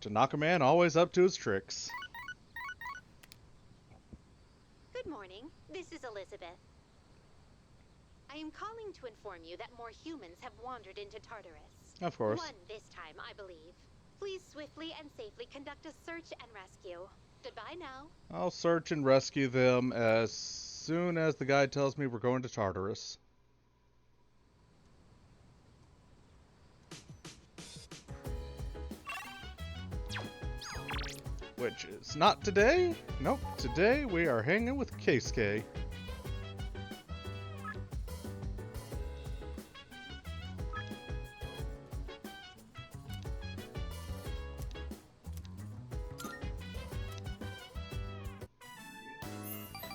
Tanaka Man always up to his tricks. Good morning. This is Elizabeth. I am calling to inform you that more humans have wandered into Tartarus. Of course. One this time, I believe. Please swiftly and safely conduct a search and rescue. Goodbye now. I'll search and rescue them as soon as the guy tells me we're going to Tartarus. Which is not today. Nope, today we are hanging with Keisuke.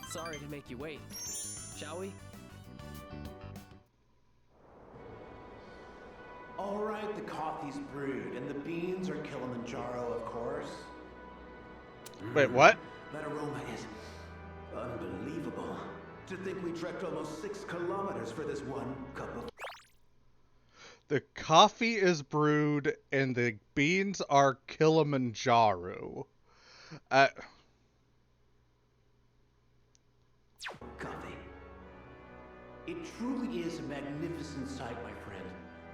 Sorry to make you wait. Shall we? All right, the coffee's brewed, and the beans are Kilimanjaro, of course. Wait, what? That aroma is unbelievable. To think we trekked almost 6 kilometers for this one cup of... The coffee is brewed and the beans are Kilimanjaro. coffee. It truly is a magnificent sight, my friend.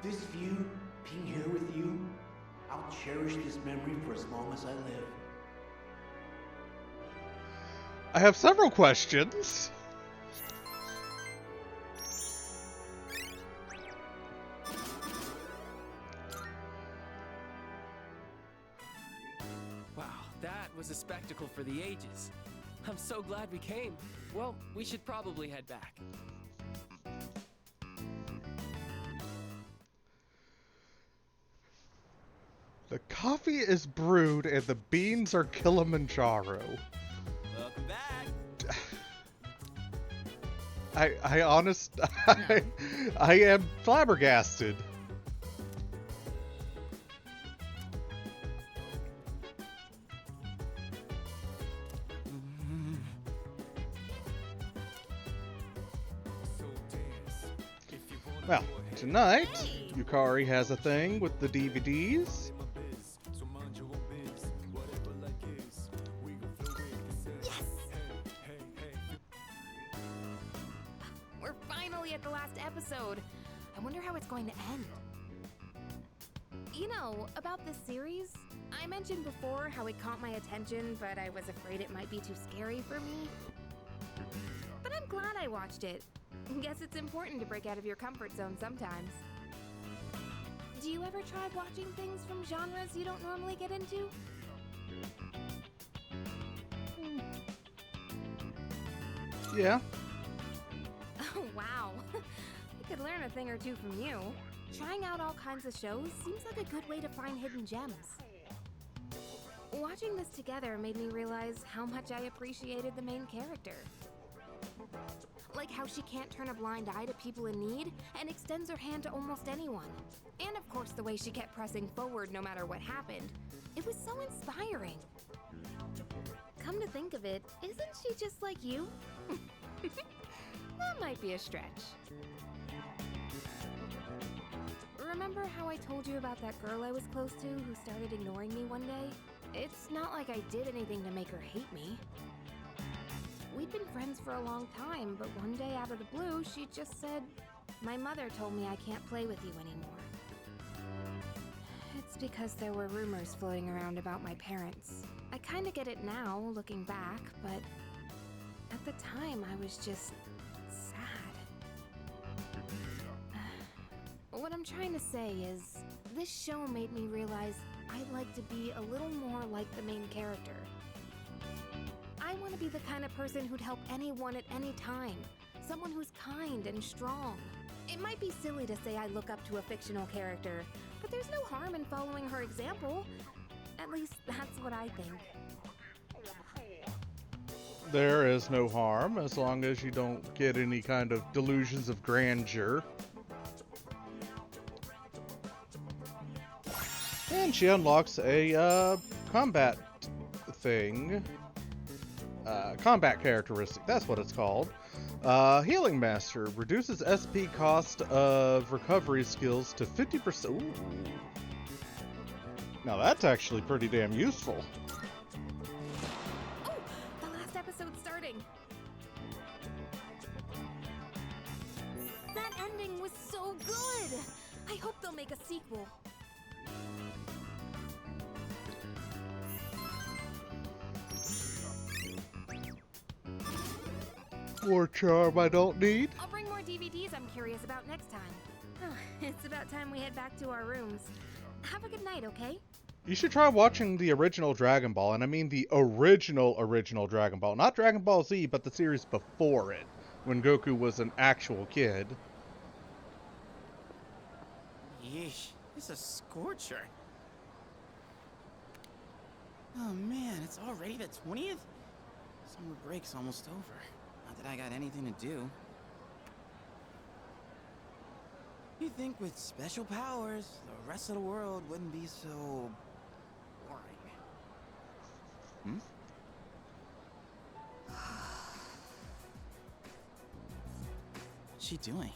This view, being here with you, I'll cherish this memory for as long as I live. I have several questions. Wow, that was a spectacle for the ages. I'm so glad we came. Well, we should probably head back. The coffee is brewed and the beans are Kilimanjaro. Welcome back. I am flabbergasted. Well, tonight, Yukari has a thing with the DVDs. We're finally at the last episode. I wonder how it's going to end. You know, about this series, I mentioned before how it caught my attention, but I was afraid it might be too scary for me. But I'm glad I watched it. Guess it's important to break out of your comfort zone sometimes. Do you ever try watching things from genres you don't normally get into? Yeah. Oh, wow. I could learn a thing or two from you. Trying out all kinds of shows seems like a good way to find hidden gems. Watching this together made me realize how much I appreciated the main character. Like how she can't turn a blind eye to people in need and extends her hand to almost anyone. And of course the way she kept pressing forward no matter what happened. It was so inspiring. Come to think of it, isn't she just like you? That might be a stretch. Remember how I told you about that girl I was close to who started ignoring me one day? It's not like I did anything to make her hate me. We'd been friends for a long time, but one day out of the blue, she just said, "My mother told me I can't play with you anymore." It's because there were rumors floating around about my parents. I kinda get it now, looking back, but at the time I was just sad. What I'm trying to say is, this show made me realize I'd like to be a little more like the main character. I want to be the kind of person who'd help anyone at any time. Someone who's kind and strong. It might be silly to say I look up to a fictional character, but there's no harm in following her example. At least that's what I think. There is no harm as long as you don't get any kind of delusions of grandeur. And she unlocks a combat thing. Combat characteristic, that's what it's called. Healing Master reduces SP cost of recovery skills to 50%. Ooh. Now that's actually pretty damn useful. Oh, the last episode's starting. That ending was so good. I hope they'll make a sequel. More charm I don't need. I'll bring more DVDs I'm curious about next time. It's about time we head back to our rooms. Have a good night, okay? You should try watching the original Dragon Ball, and I mean the original Dragon Ball. Not Dragon Ball Z, but the series before it, when Goku was an actual kid. Yeesh, it's a scorcher. Oh man, it's already the 20th? Summer break's almost over. Not that I got anything to do. You'd think with special powers, the rest of the world wouldn't be so boring. Hmm? What's she doing?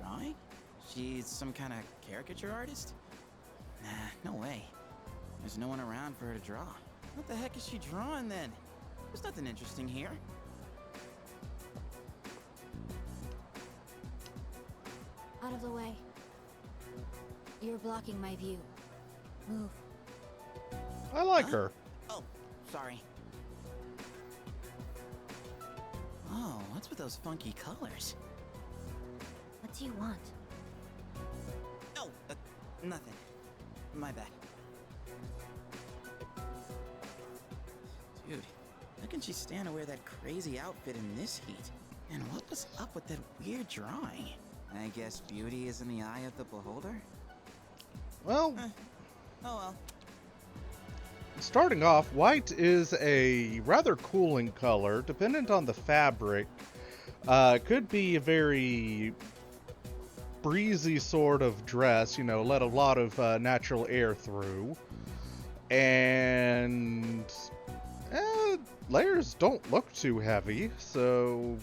Drawing? She's some kind of caricature artist? Nah, no way. There's no one around for her to draw. What the heck is she drawing then? There's nothing interesting here. Out of the way. You're blocking my view. Move. I like Huh? her. Oh, sorry. Oh, what's with those funky colors? What do you want? Oh, nothing. My bad. Dude, how can she stand to wear that crazy outfit in this heat? And what was up with that weird drawing? I guess beauty is in the eye of the beholder? Well, Oh well. starting off, white is a rather cooling color, dependent on the fabric. Could be a very breezy sort of dress, you know, let a lot of natural air through. And layers don't look too heavy, so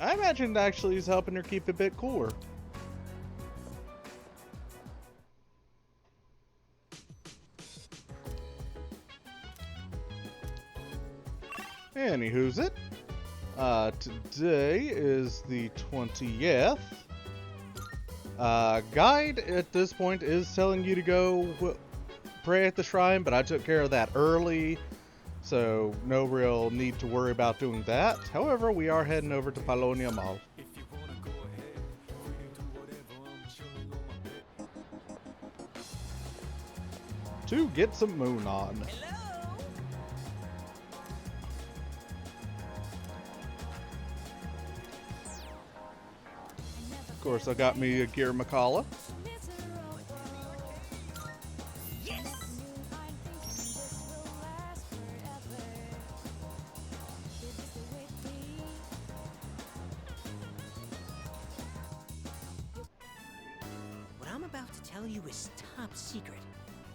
I imagine it actually is helping her keep a bit cooler. Anywho's it. Today is the 20th. Guide at this point is telling you to go pray at the shrine, but I took care of that early, so no real need to worry about doing that. However, we are heading over to Paulownia Mall. To get some moon on. Of course, I got me a Gear Macalla. What I'm about to tell you is top secret.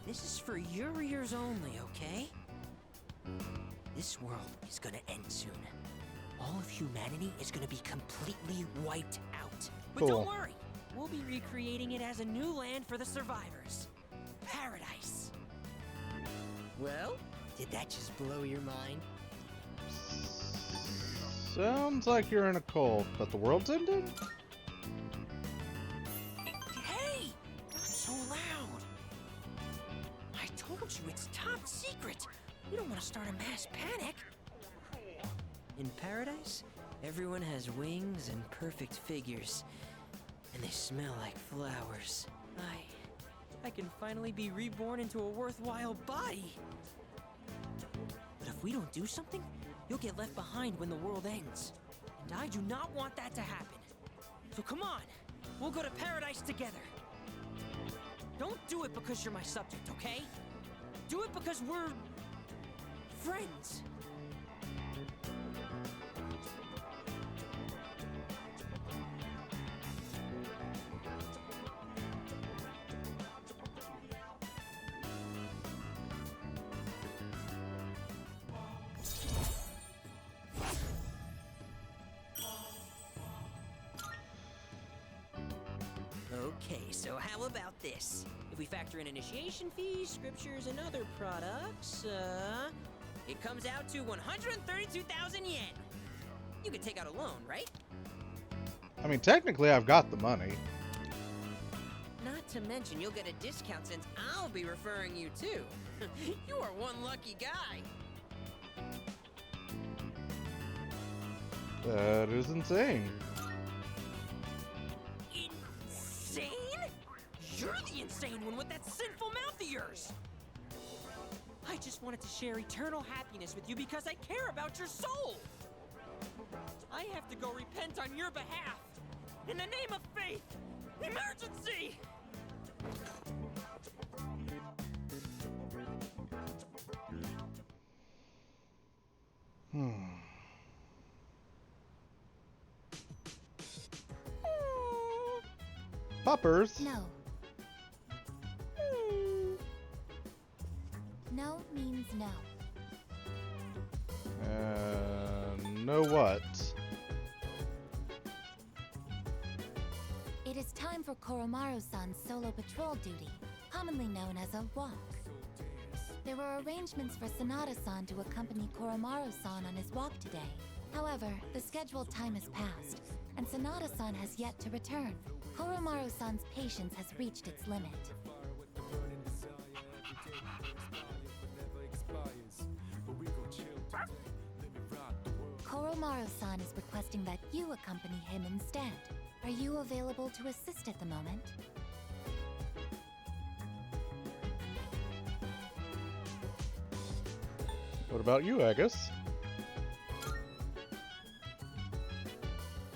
This is for your ears only, okay? This world is gonna end soon. All of humanity is gonna be completely wiped out. But Cool. don't worry, we'll be recreating it as a new land for the survivors. Paradise. Well, did that just blow your mind? Sounds like you're in a cult, but the world's ending? Hey! Not so loud! I told you it's top secret! You don't want to start a mass panic! In paradise, everyone has wings and perfect figures. And they smell like flowers. I can finally be reborn into a worthwhile body! But if we don't do something, you'll get left behind when the world ends. And I do not want that to happen. So come on, we'll go to paradise together. Don't do it because you're my subject, okay? Do it because we're friends. Okay, so how about this? If we factor in initiation fees, scriptures, and other products, it comes out to 132,000 yen. You could take out a loan, right? I mean, technically, I've got the money. Not to mention, you'll get a discount since I'll be referring you too. You are one lucky guy. That is insane. Insane? You're the insane one with that sinful mouth of yours. I just wanted to share eternal happiness with you because I care about your soul. I have to go repent on your behalf. In the name of faith, emergency! Poppers. No. No means no. Know what? It is time for Koromaru-san's solo patrol duty, commonly known as a walk. There were arrangements for Sanada-san to accompany Koromaru-san on his walk today. However, the scheduled time has passed, and Sanada-san has yet to return. Koromaru-san's patience has reached its limit. Koromaru-san is requesting that you accompany him instead. Are you available to assist at the moment? What about you, Agus?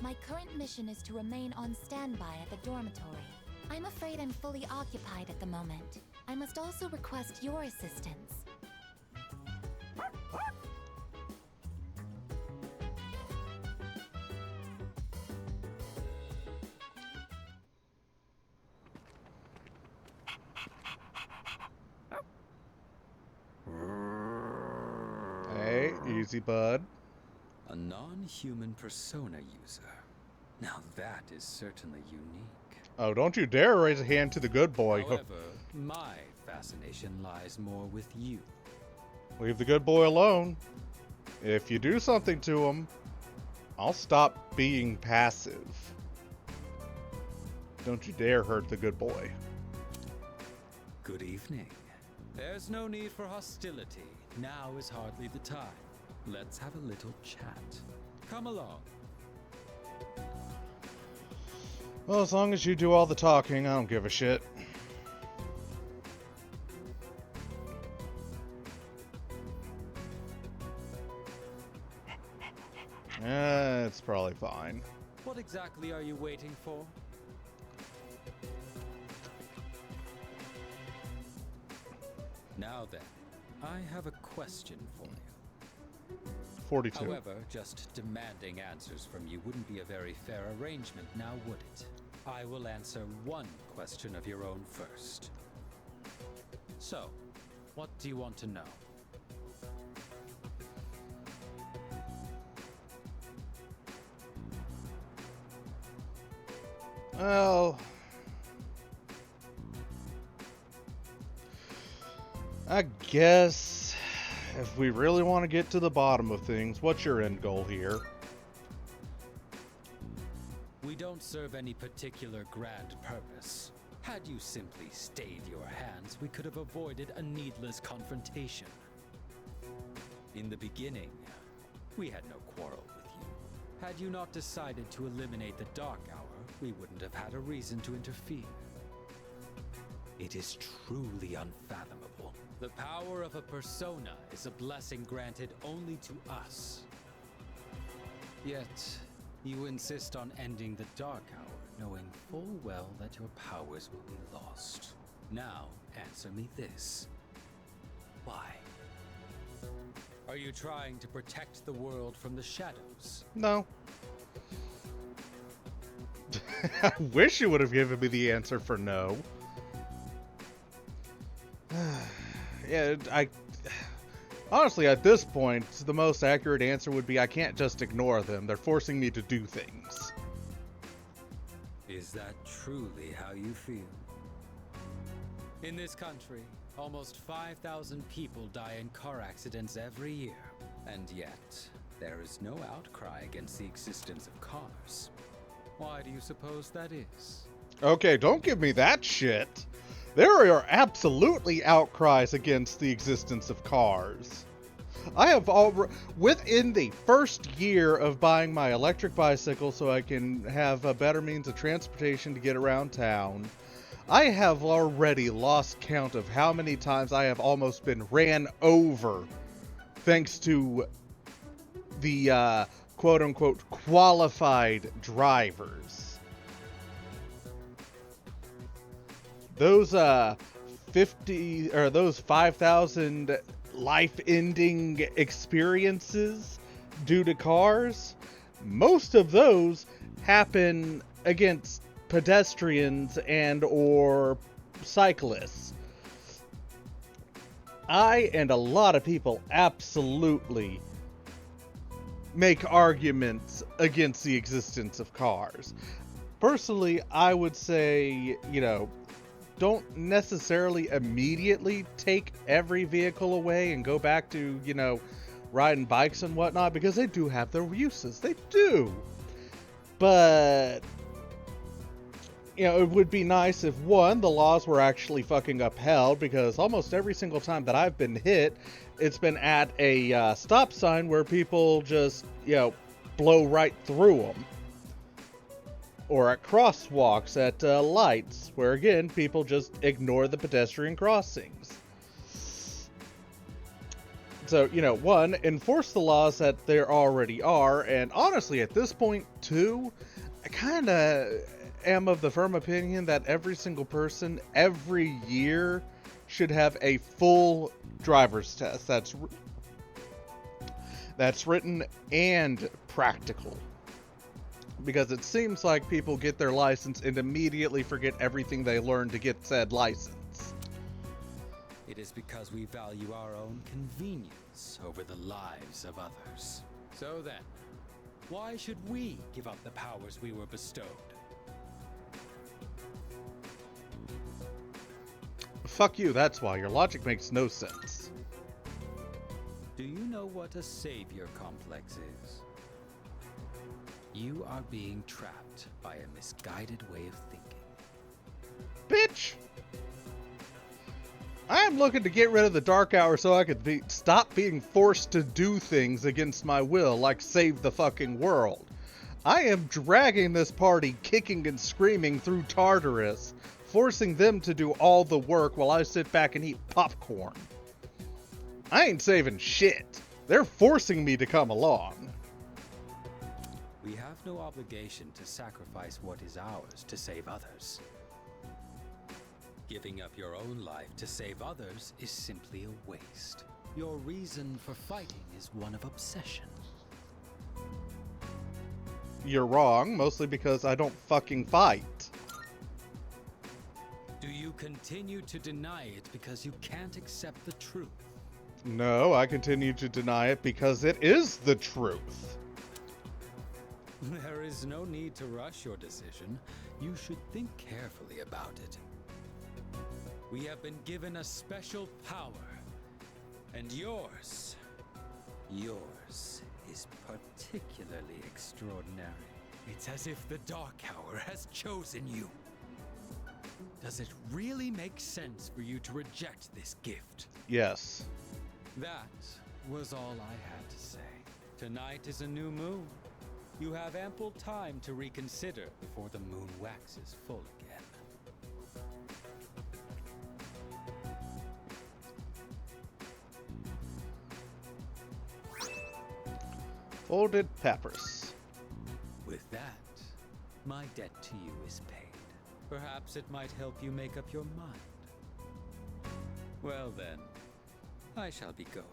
My current mission is to remain on standby at the dormitory. I'm afraid I'm fully occupied at the moment. I must also request your assistance. Hey, easy, bud. A non-human persona user. Now that is certainly unique. Oh, don't you dare raise a hand to the good boy. However, my fascination lies more with you. Leave the good boy alone. If you do something to him, I'll stop being passive. Don't you dare hurt the good boy. Good evening. There's no need for hostility. Now is hardly the time. Let's have a little chat. Come along. Well, as long as you do all the talking, I don't give a shit. It's probably fine. What exactly are you waiting for? Now then, I have a question for you. 42. However, just demanding answers from you wouldn't be a very fair arrangement, now would it? I will answer one question of your own first. So, what do you want to know? Well, I guess if we really want to get to the bottom of things, what's your end goal here? We don't serve any particular grand purpose. Had you simply stayed your hands, we could have avoided a needless confrontation. In the beginning, we had no quarrel with you. Had you not decided to eliminate the Dark Hour, we wouldn't have had a reason to interfere. It is truly unfathomable. The power of a persona is a blessing granted only to us. Yet, you insist on ending the Dark Hour, knowing full well that your powers will be lost. Now, answer me this. Why? Are you trying to protect the world from the shadows? No. I wish you would have given me the answer for no. Yeah, honestly, at this point, the most accurate answer would be I can't just ignore them. They're forcing me to do things. Is that truly how you feel? In this country, almost 5,000 people die in car accidents every year. And yet, there is no outcry against the existence of cars. Why do you suppose that is? Okay, don't give me that shit. There are absolutely outcries against the existence of cars. I have within the first year of buying my electric bicycle so I can have a better means of transportation to get around town, I have already lost count of how many times I have almost been ran over thanks to the quote-unquote qualified drivers. Those 5,000 life-ending experiences due to cars, most of those happen against pedestrians and or cyclists. I and a lot of people absolutely make arguments against the existence of cars. Personally, I would say, don't necessarily immediately take every vehicle away and go back to, riding bikes and whatnot, because they do have their uses. They do. But, it would be nice if, one, the laws were actually fucking upheld, because almost every single time that I've been hit, it's been at a stop sign where people just, blow right through them. Or at crosswalks, at lights, where again, people just ignore the pedestrian crossings. So, one, enforce the laws that there already are, and honestly, at this point, two, I kind of am of the firm opinion that every single person, every year, should have a full driver's test that's written and practical. Because it seems like people get their license and immediately forget everything they learned to get said license. It is because we value our own convenience over the lives of others. So then, why should we give up the powers we were bestowed? Fuck you, that's why. Your logic makes no sense. Do you know what a savior complex is? You are being trapped by a misguided way of thinking. Bitch! I am looking to get rid of the dark hour so I could stop being forced to do things against my will, like save the fucking world. I am dragging this party kicking and screaming through Tartarus, forcing them to do all the work while I sit back and eat popcorn. I ain't saving shit. They're forcing me to come along. We have no obligation to sacrifice what is ours to save others. Giving up your own life to save others is simply a waste. Your reason for fighting is one of obsession. You're wrong, mostly because I don't fucking fight. Do you continue to deny it because you can't accept the truth? No, I continue to deny it because it is the truth. There is no need to rush your decision. You should think carefully about it. We have been given a special power, and yours is particularly extraordinary. It's as if the Dark Hour has chosen you. Does it really make sense for you to reject this gift? Yes. That was all I had to say. Tonight is a new moon. You have ample time to reconsider before the moon waxes full again. Folded peppers. With that, my debt to you is paid. Perhaps it might help you make up your mind. Well then, I shall be going.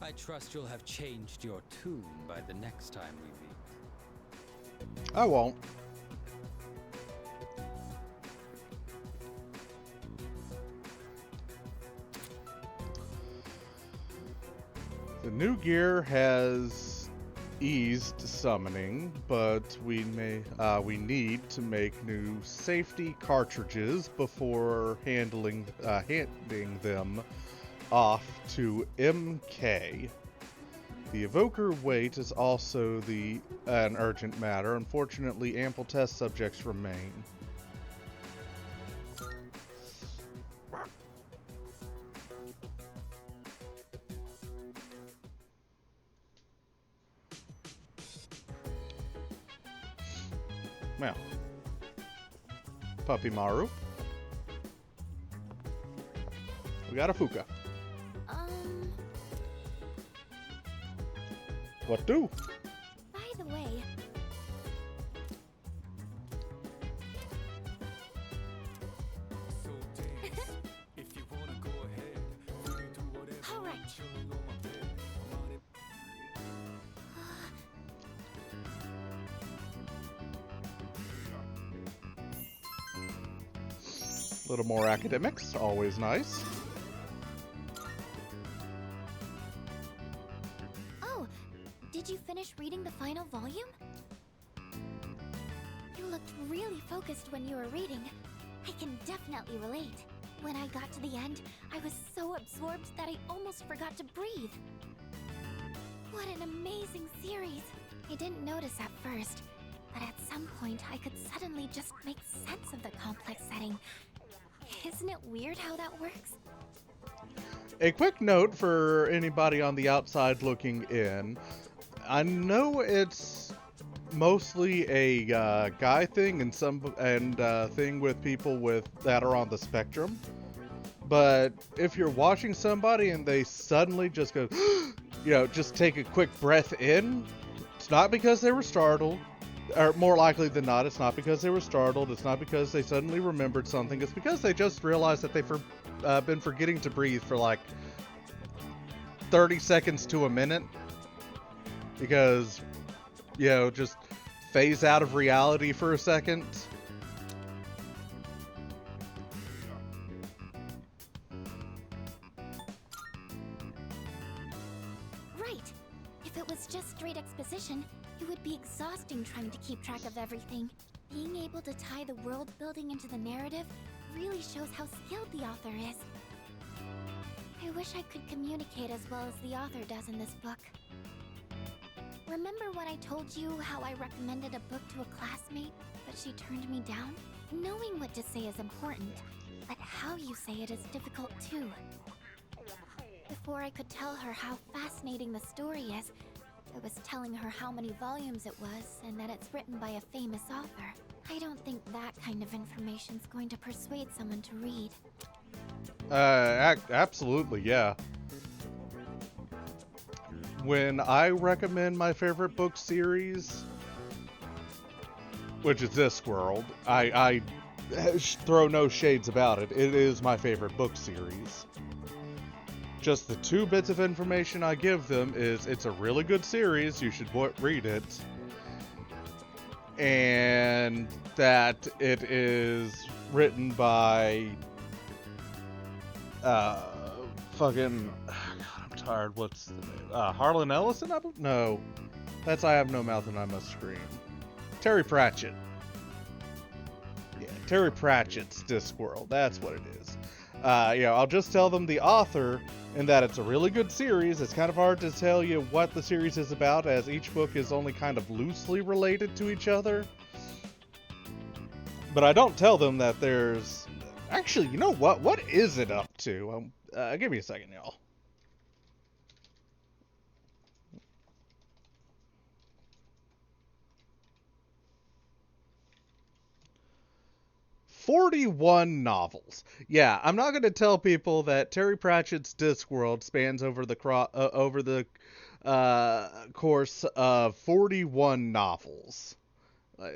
I trust you'll have changed your tune by the next time we meet. I won't. The new gear has eased summoning, but we need to make new safety cartridges before handing them off to MK. The evoker weight is also an urgent matter. Unfortunately, ample test subjects remain. Well, Puppy Maru. We got a Fuka. What do? By the way, all right. A little more academics, always nice. Oh, did you finish reading the final volume? You looked really focused when you were reading. I can definitely relate. When I got to the end, I was so absorbed that I almost forgot to breathe. What an amazing series! I didn't notice at first, but at some point I could suddenly just make sense of the complex setting. Isn't it weird how that works? A quick note for anybody on the outside looking in. I know it's mostly a guy thing and thing with people that are on the spectrum. But if you're watching somebody and they suddenly just go, just take a quick breath in, it's not because they were startled. Or more likely than not, it's not because they were startled. It's not because they suddenly remembered something. It's because they just realized that they've been forgetting to breathe for like 30 seconds to a minute. Because, just phase out of reality for a second. Right. If it was just straight exposition, it would be exhausting trying to keep track of everything. Being able to tie the world building into the narrative really shows how skilled the author is. I wish I could communicate as well as the author does in this book. Remember when I told you how I recommended a book to a classmate, but she turned me down? Knowing what to say is important, but how you say it is difficult too. Before I could tell her how fascinating the story is, I was telling her how many volumes it was and that it's written by a famous author. I don't think that kind of information's going to persuade someone to read. Absolutely, yeah. When I recommend my favorite book series, which is Discworld, I throw no shades about it. It is my favorite book series. Just the 2 bits of information I give them is it's a really good series, you should read it, and that it is written by fucking, God, I'm tired, what's the name? Harlan Ellison? No, that's I Have No Mouth and I Must Scream. Terry Pratchett. Yeah, Terry Pratchett's Discworld, that's what it is. I'll just tell them the author and that it's a really good series. It's kind of hard to tell you what the series is about, as each book is only kind of loosely related to each other. But I don't tell them that there's... Actually, you know what? What is it up to? Give me a second, y'all. "41 novels." Yeah, I'm not going to tell people that Terry Pratchett's Discworld spans over the course of 41 novels.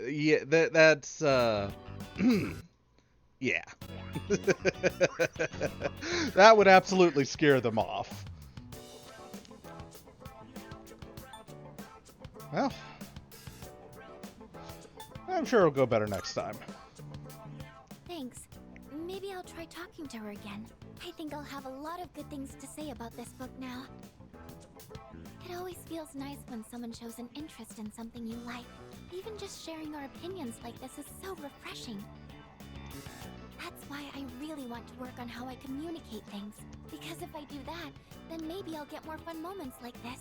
Yeah, that's yeah. That would absolutely scare them off. Well, I'm sure it'll go better next time. Thanks. Maybe I'll try talking to her again. I think I'll have a lot of good things to say about this book now. It always feels nice when someone shows an interest in something you like. Even just sharing our opinions like this is so refreshing. That's why I really want to work on how I communicate things. Because if I do that, then maybe I'll get more fun moments like this.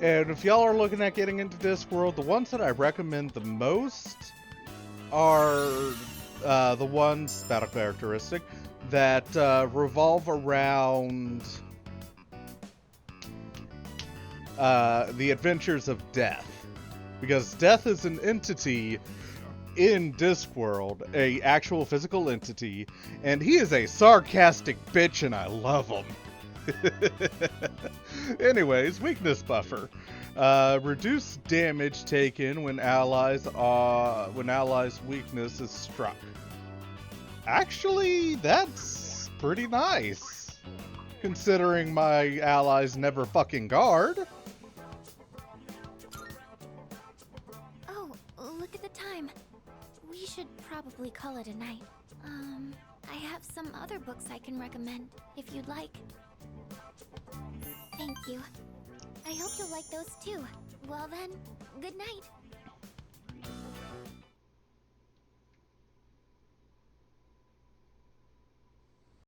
And if y'all are looking at getting into Discworld, the ones that I recommend the most are the ones, battle characteristic, that revolve around the adventures of Death. Because Death is an entity in Discworld, a actual physical entity, and he is a sarcastic bitch and I love him. Anyways, weakness buffer. Reduce damage taken when allies' weakness is struck. Actually, that's pretty nice, considering my allies never fucking guard. Oh, look at the time. We should probably call it a night. I have some other books I can recommend, if you'd like. Thank you. I hope you'll like those too. Well then, good night.